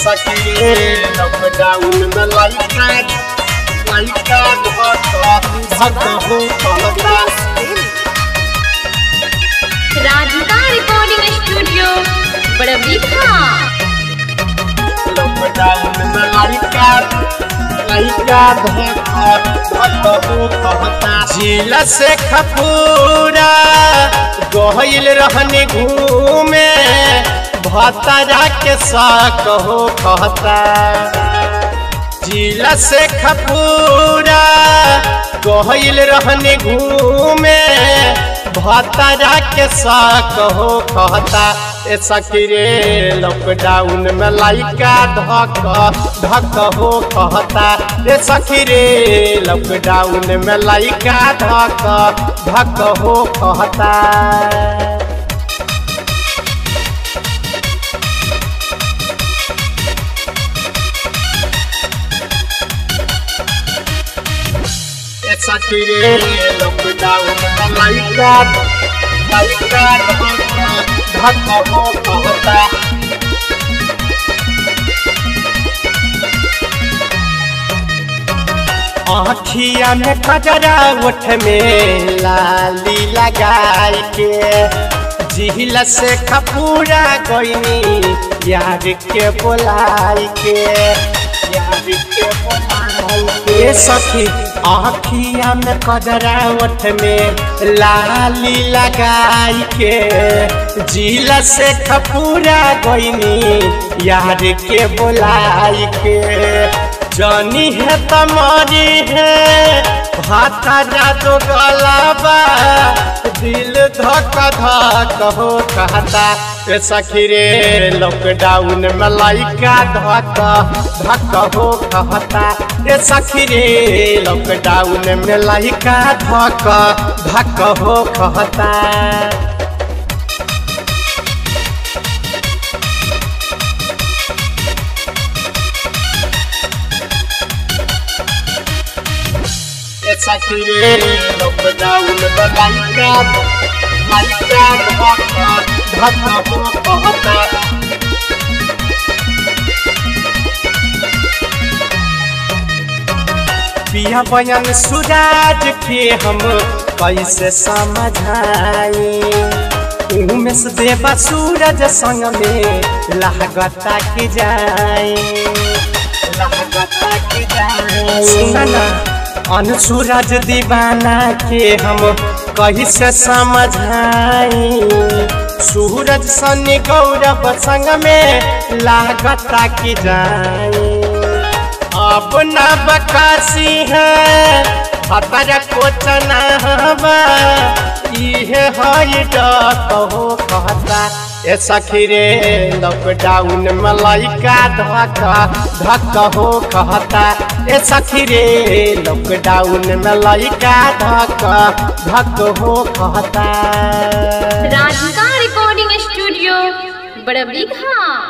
सखी लॉकडाउन में लाइका धक्का हो कहता। Radhika recording studio Barbigha. Lockdown में लाइका धक्का हो कहता। जिला से खपूरा गहिल रहने घूमे भतरा के साक हो कहता। जिला से खपूरा गहिल रहने घूमे भतरा के साक हो कहता। ए सखी रे लॉकडाउन में लाइका धक्का हो कहता। ए सखी रे लॉकडाउन में लाइका धक्का हो कहता। सखी रे लॉकडाउन में लाइका धक्का हो कहता। आँखिया में कजरा ओठ में लाली लगाई के जिला से खपूरा गईनी यार के बोलाई के सखी। आँखिया में कजरा ओठ में लाली लगाई के जिला से खपूरा गईनी यार के बोलाई के। जानी है तमारी है भातरा दो गलाबा दिल धक हो कहता। ए सखी रे लॉकडाउन में लाइका धक्का हो कहता। ए सखी रे लॉकडाउन में लाइका धक्का हो कहता। सखी रे लॉकडाउन में लाइका धक्का हो कहता। पिया बयान सूरज के हम कैसे समझाई। उमें से देवा सूरज संग में लागता की जाए सुना सूरज दीवाना के हम कैसे समझाई। सूरज सनी गौरव संग में लागता की जाए। अब ना बकासी है भतरा कोचना इहे है हो कहता। ए सखी रे लॉकडाउन में लाइका धक्का हो कहता। ए सखी रे लॉकडाउन में लाइका धक्का हो कहता। Radhika recording studio Barbigha.